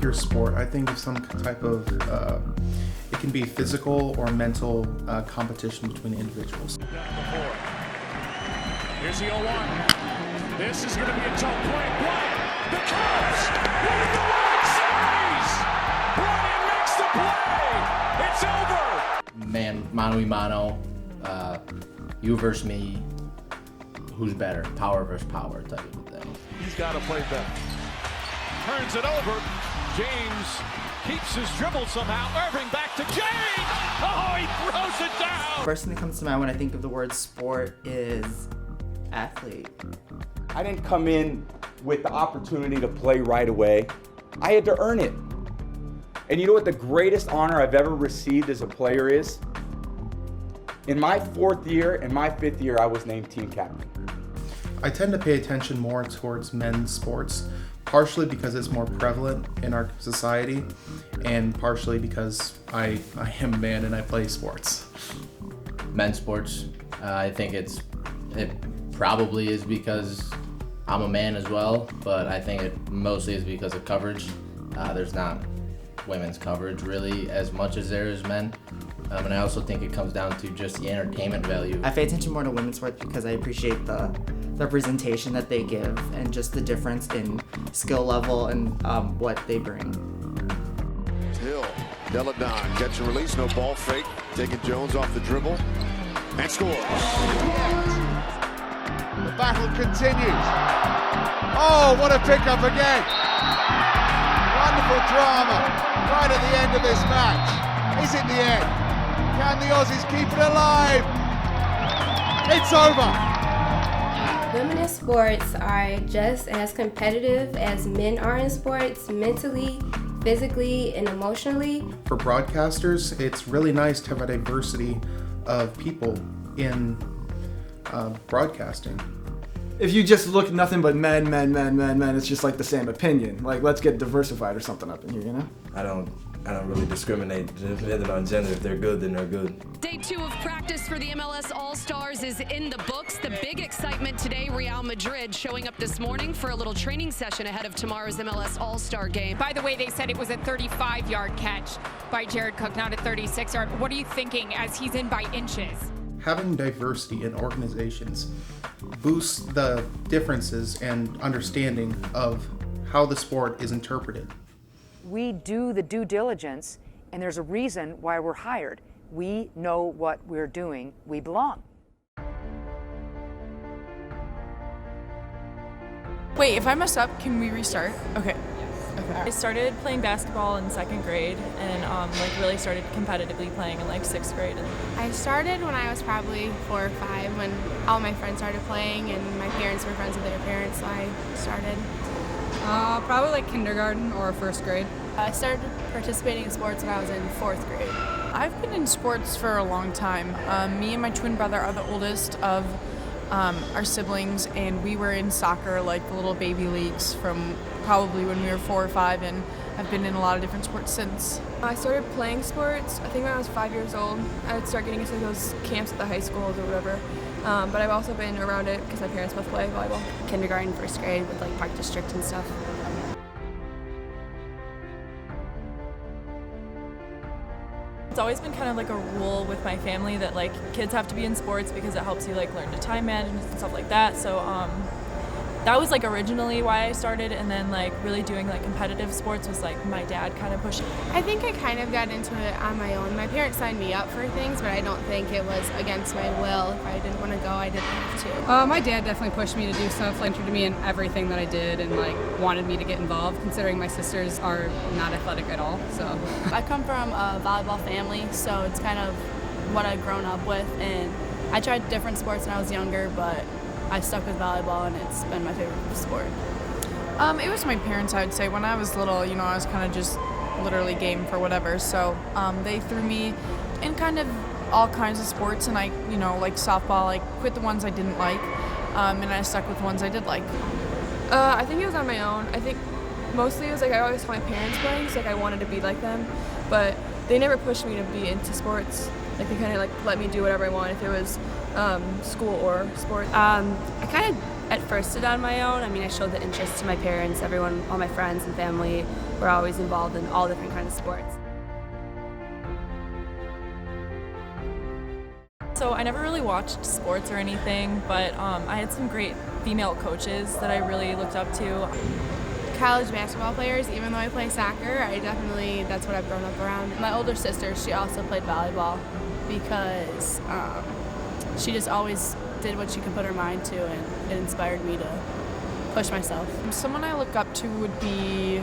pure sport. I think it's some type of, it can be physical or mental competition between individuals. Here's the 0-1. This is going to be a tough play. Bryant, the Cubs winning the World Series. Bryant makes the play. It's over. Man, mano-a-mano, you versus me, who's better? Power versus power type of thing. He's got to play better. Turns it over. James keeps his dribble somehow. Irving back to James. Oh, he throws it down. First thing that comes to mind when I think of the word sport is athlete. I didn't come in with the opportunity to play right away. I had to earn it. And you know what the greatest honor I've ever received as a player is? In my 4th year and my 5th year, I was named team captain. I tend to pay attention more towards men's sports, partially because it's more prevalent in our society, and partially because I am a man and I play sports. Men's sports, I think it probably is because I'm a man as well, but I think it mostly is because of coverage. There's not women's coverage really as much as there is men. And I also think it comes down to just the entertainment value. I pay attention more to women's sports because I appreciate the representation that they give and just the difference in skill level and what they bring. Hill, Deladon, catch and release, no ball fake, taking Jones off the dribble, and scores. The battle continues. Oh, what a pickup again. Wonderful drama right at the end of this match. Is it the end? Can the Aussies keep it alive? It's over. Women in sports are just as competitive as men are in sports, mentally, physically, and emotionally. For broadcasters, it's really nice to have a diversity of people in broadcasting. If you just look nothing but men, it's just like the same opinion. Like, let's get diversified or something up in here, you know? I don't really discriminate depending on gender. If they're good, then they're good. Day 2 of practice for the MLS All-Stars is in the books. The big excitement today, Real Madrid showing up this morning for a little training session ahead of tomorrow's MLS All-Star game. By the way, they said it was a 35-yard catch by Jared Cook, not a 36-yard. What are you thinking as he's in by inches? Having diversity in organizations boosts the differences and understanding of how the sport is interpreted. We do the due diligence, and there's a reason why we're hired. We know what we're doing. We belong. Wait, if I mess up, can we restart? Okay. I started playing basketball in 2nd grade and really started competitively playing in 6th grade. I started when I was probably 4 or 5 when all my friends started playing and my parents were friends with their parents, so I started. Probably kindergarten or 1st grade. I started participating in sports when I was in 4th grade. I've been in sports for a long time. Me and my twin brother are the oldest of our siblings, and we were in soccer, like the little baby leagues from probably when we were 4 or 5, and I've been in a lot of different sports since. I started playing sports, I think when I was 5 years old. I would start getting into those camps at the high schools or whatever. But I've also been around it because my parents both play volleyball. Kindergarten, 1st grade with Park District and stuff. It's always been kind of like a rule with my family that kids have to be in sports because it helps you learn to time management and stuff like that. So that was originally why I started, and then really doing competitive sports was my dad kind of pushing me. I think I kind of got into it on my own. My parents signed me up for things, but I don't think it was against my will. If I didn't want to go, I didn't have to. My dad definitely pushed me to do stuff, interested me in everything that I did, and wanted me to get involved, considering my sisters are not athletic at all. So I come from a volleyball family, so it's kind of what I've grown up with, and I tried different sports when I was younger, but I stuck with volleyball, and it's been my favorite sport. It was my parents, I would say. When I was little, I was kind of just literally game for whatever. So they threw me in kind of all kinds of sports, and I, like softball, I quit the ones I didn't like, and I stuck with the ones I did like. I think it was on my own. I think mostly it was I always saw my parents playing, so I wanted to be like them, but they never pushed me to be into sports. Like they kind of like let me do whatever I want, if it was school or sport. I kind of at first did on my own. I mean, I showed the interest to my parents, everyone, all my friends and family were always involved in all different kinds of sports. So I never really watched sports or anything, but I had some great female coaches that I really looked up to. College basketball players, even though I play soccer, that's what I've grown up around. My older sister, she also played volleyball because she just always did what she could put her mind to, and it inspired me to push myself. Someone I look up to would be,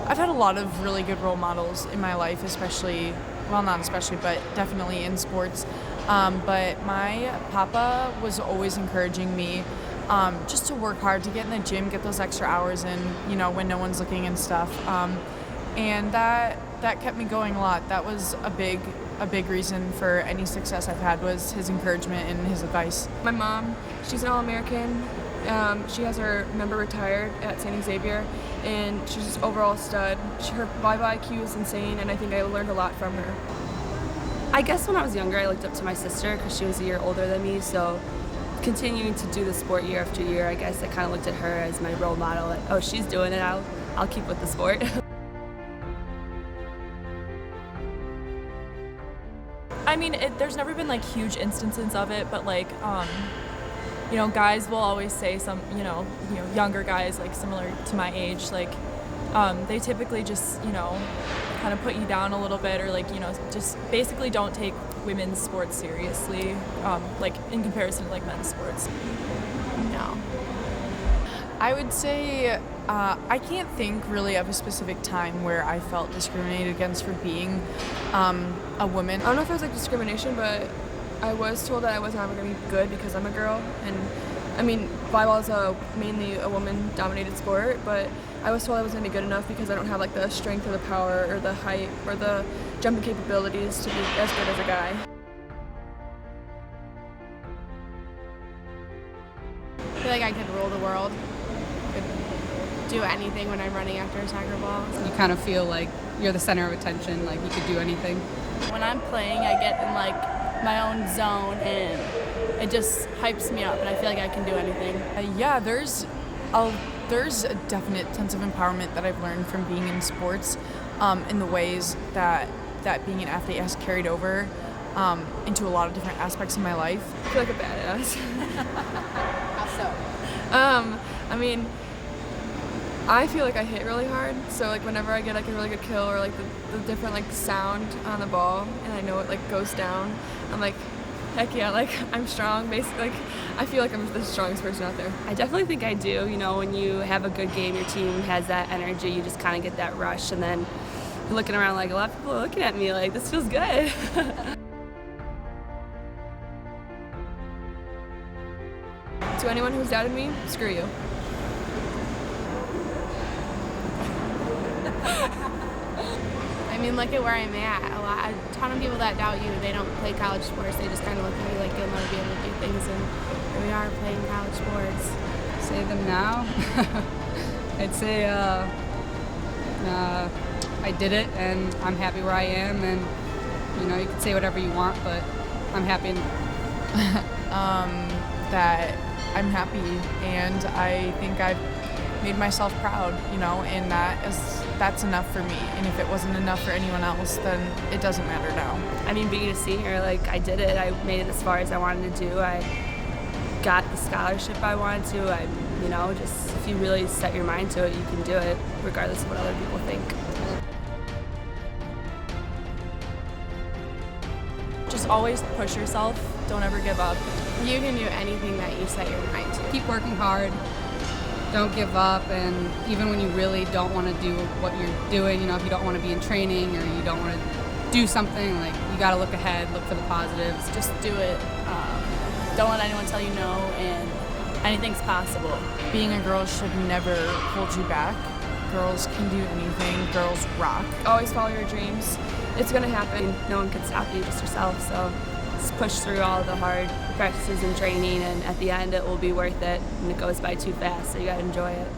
I've had a lot of really good role models in my life, especially, well, not especially, but definitely in sports. But my papa was always encouraging me just to work hard, to get in the gym, get those extra hours in, when no one's looking and stuff. And that kept me going a lot. That was a big reason for any success I've had, was his encouragement and his advice. My mom, she's an All-American. She has her member retired at St. Xavier, and she's just overall stud. Her volleyball IQ is insane, and I think I learned a lot from her. I guess when I was younger, I looked up to my sister because she was a year older than me, so continuing to do the sport year after year, I guess I kind of looked at her as my role model, like, oh, she's doing it, I'll keep with the sport. I mean, there's never been like huge instances of it, but like, guys will always say younger guys, like similar to my age, like, they typically just, kind of put you down a little bit, or like, just basically don't take women's sports seriously, like in comparison to like men's sports. No. I would say I can't think really of a specific time where I felt discriminated against for being a woman. I don't know if it was like discrimination, but I was told that I wasn't ever going to be good because I'm a girl. And I mean, volleyball is mainly a woman-dominated sport, but I was told I wasn't going to be good enough because I don't have like the strength or the power or the height or the jumping capabilities to be as good as a guy. I feel like I could rule the world. Do anything when I'm running after a soccer ball. You kind of feel like you're the center of attention, like you could do anything. When I'm playing, I get in like my own zone, and it just hypes me up, and I feel like I can do anything. Yeah, there's a definite sense of empowerment that I've learned from being in sports, in the ways that being an athlete has carried over into a lot of different aspects of my life. I feel like a badass. How so? I mean, I feel like I hit really hard, so like whenever I get like a really good kill, or like the different like sound on the ball, and I know it like goes down, I'm like, heck yeah, like I'm strong, basically. Like I feel like I'm the strongest person out there. I definitely think I do. When you have a good game, your team has that energy, you just kind of get that rush, and then you're looking around like a lot of people are looking at me like, this feels good. To anyone who's doubted me, screw you. I mean, look at where I'm at. A ton of people that doubt you, they don't play college sports. They just kind of look at you like you'll never be able to do things, and here we are playing college sports. Say them now. I'd say I did it, and I'm happy where I am, and you can say whatever you want, but I'm happy. That I'm happy, and I think I've made myself proud, and that's enough for me. And if it wasn't enough for anyone else, then it doesn't matter now. I mean, being a senior, like I did it. I made it as far as I wanted to do. I got the scholarship I wanted to. Just if you really set your mind to it, you can do it, regardless of what other people think. Just always push yourself. Don't ever give up. You can do anything that you set your mind to. Keep working hard. Don't give up, and even when you really don't want to do what you're doing, if you don't want to be in training or you don't want to do something, like you got to look ahead, look for the positives. Just do it. Don't let anyone tell you no, and anything's possible. Being a girl should never hold you back. Girls can do anything. Girls rock. Always follow your dreams. It's gonna happen. No one can stop you, just yourself. So just push through all the hard practices and training, and at the end it will be worth it, and it goes by too fast, so you gotta enjoy it.